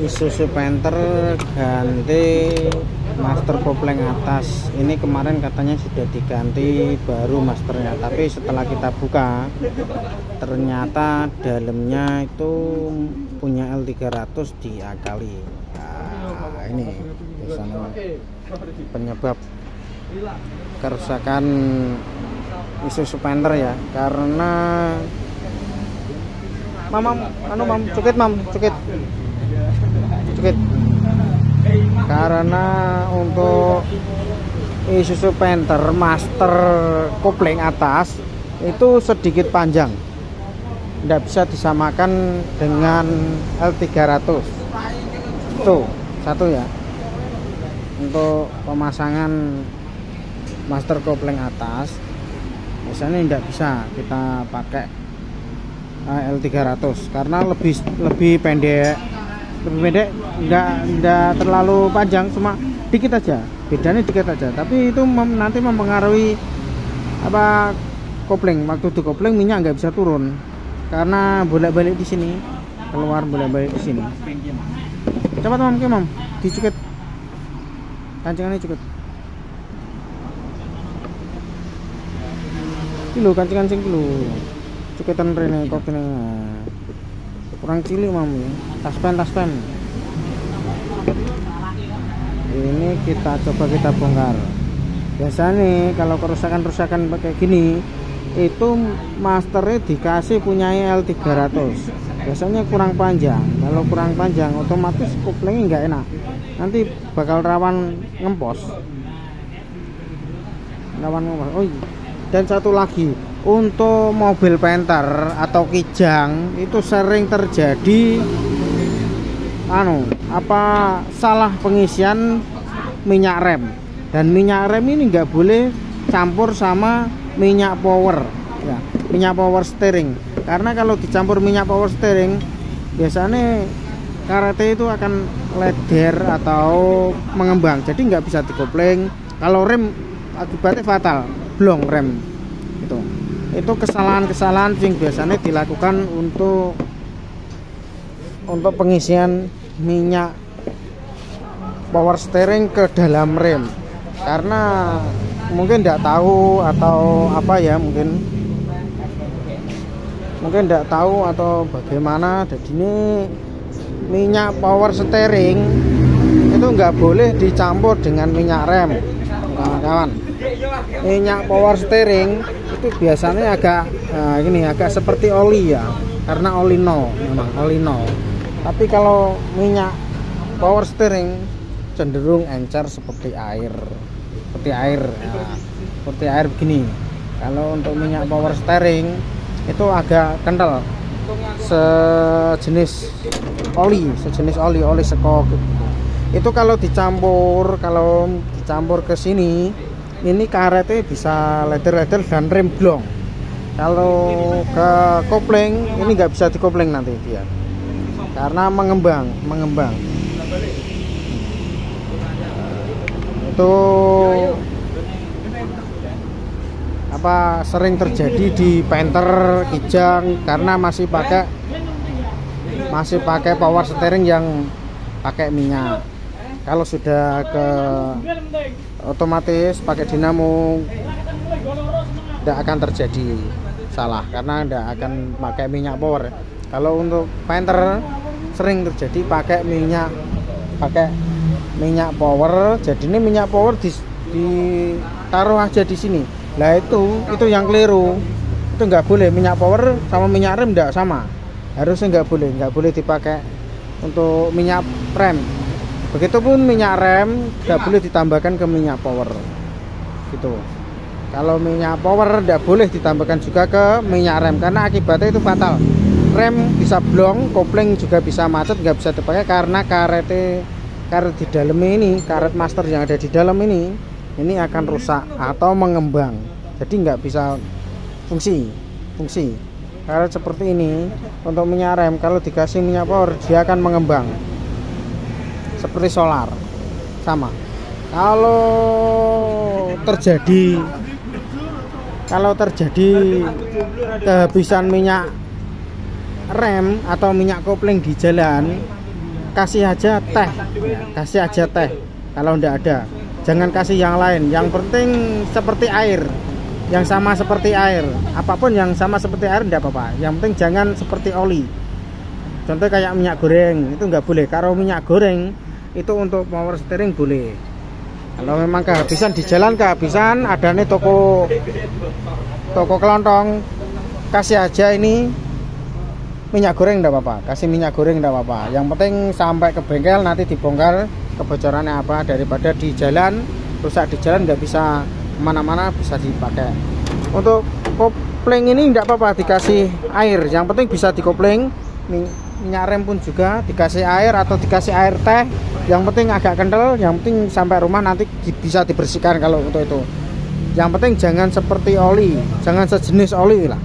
Isuzu Panther ganti master kopling atas. Ini kemarin katanya sudah diganti baru masternya, tapi setelah kita buka ternyata dalamnya itu punya L300 diakali. Nah, ini biasanya penyebab kerusakan Isuzu Panther ya, karena cukit karena untuk Isuzu Panther master kopling atas itu sedikit panjang, tidak bisa disamakan dengan L300. Itu satu ya, untuk pemasangan master kopling atas biasanya tidak bisa kita pakai L300 karena lebih pendek, enggak terlalu panjang, cuma dikit aja, bedanya dikit aja, tapi itu nanti mempengaruhi apa kopling. Waktu di kopling minyak nggak bisa turun karena bolak-balik di sini, keluar bolak-balik di sini. Cepat mam, dicukit kancingannya, cukit kilo, kancing kilo cukitan rene kok ini kurang cilik mam ya. Taspen ini kita coba bongkar. Biasanya kalau kerusakan kayak gini itu masternya dikasih punyai L300, biasanya kurang panjang. Kalau kurang panjang otomatis koplingnya nggak enak, nanti bakal rawan ngempos. Oh iya. Dan satu lagi, untuk mobil Panther atau Kijang itu sering terjadi salah pengisian minyak rem. Dan minyak rem ini nggak boleh campur sama minyak power ya, minyak power steering. Karena kalau dicampur minyak power steering biasanya karete itu akan leder atau mengembang, jadi nggak bisa dikopling. Kalau rem akibatnya fatal, blong rem. Itu kesalahan yang biasanya dilakukan untuk pengisian minyak power steering ke dalam rem, karena mungkin tidak tahu atau apa ya, mungkin tidak tahu atau bagaimana. Jadi ini minyak power steering itu nggak boleh dicampur dengan minyak rem, kawan-kawan. Minyak power steering itu biasanya agak agak seperti oli ya, karena oli nol, memang oli nol. Tapi kalau minyak power steering cenderung encer seperti air begini. Kalau untuk minyak power steering itu agak kental, sejenis oli sekok. Itu kalau dicampur ke sini, ini karetnya bisa leder dan rem blong. Kalau ke kopling ini nggak bisa dikopling nanti dia, karena mengembang. Itu sering terjadi di Panther, Kijang, karena masih pakai power steering yang pakai minyak. Kalau sudah ke otomatis pakai dinamo tidak akan terjadi salah, karena tidak akan pakai minyak power. Kalau untuk Panther sering terjadi pakai minyak power. Jadi ini minyak power ditaruh aja di sini. Lah itu yang keliru. Itu nggak boleh, minyak power sama minyak rem tidak sama. Harusnya nggak boleh dipakai untuk minyak rem. Begitupun minyak rem tidak boleh ditambahkan ke minyak power. Gitu. Kalau minyak power tidak boleh ditambahkan juga ke minyak rem, karena akibatnya itu fatal. Rem bisa blong, kopling juga bisa macet, nggak bisa dipakai karena karet di dalam ini, karet master yang ada di dalam ini akan rusak atau mengembang. Jadi nggak bisa fungsi. Karet seperti ini untuk minyak rem, kalau dikasih minyak power dia akan mengembang seperti solar, sama. Kalau terjadi kehabisan minyak rem atau minyak kopling di jalan, kasih aja teh ya, kasih aja teh kalau ndak ada, jangan kasih yang lain. Yang penting seperti air, yang sama seperti air, apapun yang sama seperti air ndak apa-apa, yang penting jangan seperti oli. Contoh kayak minyak goreng itu nggak boleh. Kalau minyak goreng itu untuk power steering boleh. Kalau memang kehabisan di jalan, kehabisan ada nih toko kelontong, kasih aja ini minyak goreng enggak apa-apa, kasih minyak goreng enggak apa-apa. Yang penting sampai ke bengkel nanti dibongkar kebocorannya apa, daripada di jalan rusak, di jalan nggak bisa kemana-mana, bisa dipakai. Untuk kopling ini enggak apa-apa dikasih air, yang penting bisa dikopling. Minyak rem pun juga dikasih air atau dikasih air teh, yang penting agak kental, yang penting sampai rumah nanti bisa dibersihkan. Kalau untuk itu yang penting jangan seperti oli, jangan sejenis oli lah,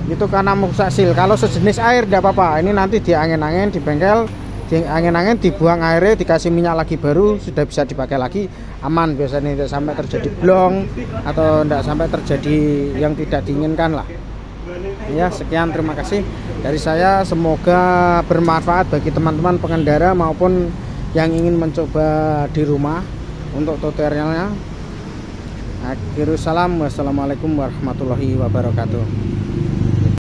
itu karena mustahil. Kalau sejenis air tidak apa-apa, ini nanti diangin-angin di bengkel, diangin-angin, dibuang airnya, dikasih minyak lagi baru, sudah bisa dipakai lagi, aman. Biasanya tidak sampai terjadi blong atau tidak sampai terjadi yang tidak diinginkan lah. Ya, sekian, terima kasih dari saya, semoga bermanfaat bagi teman-teman pengendara maupun yang ingin mencoba di rumah untuk tutorialnya. Akhirul salam, wassalamualaikum warahmatullahi wabarakatuh.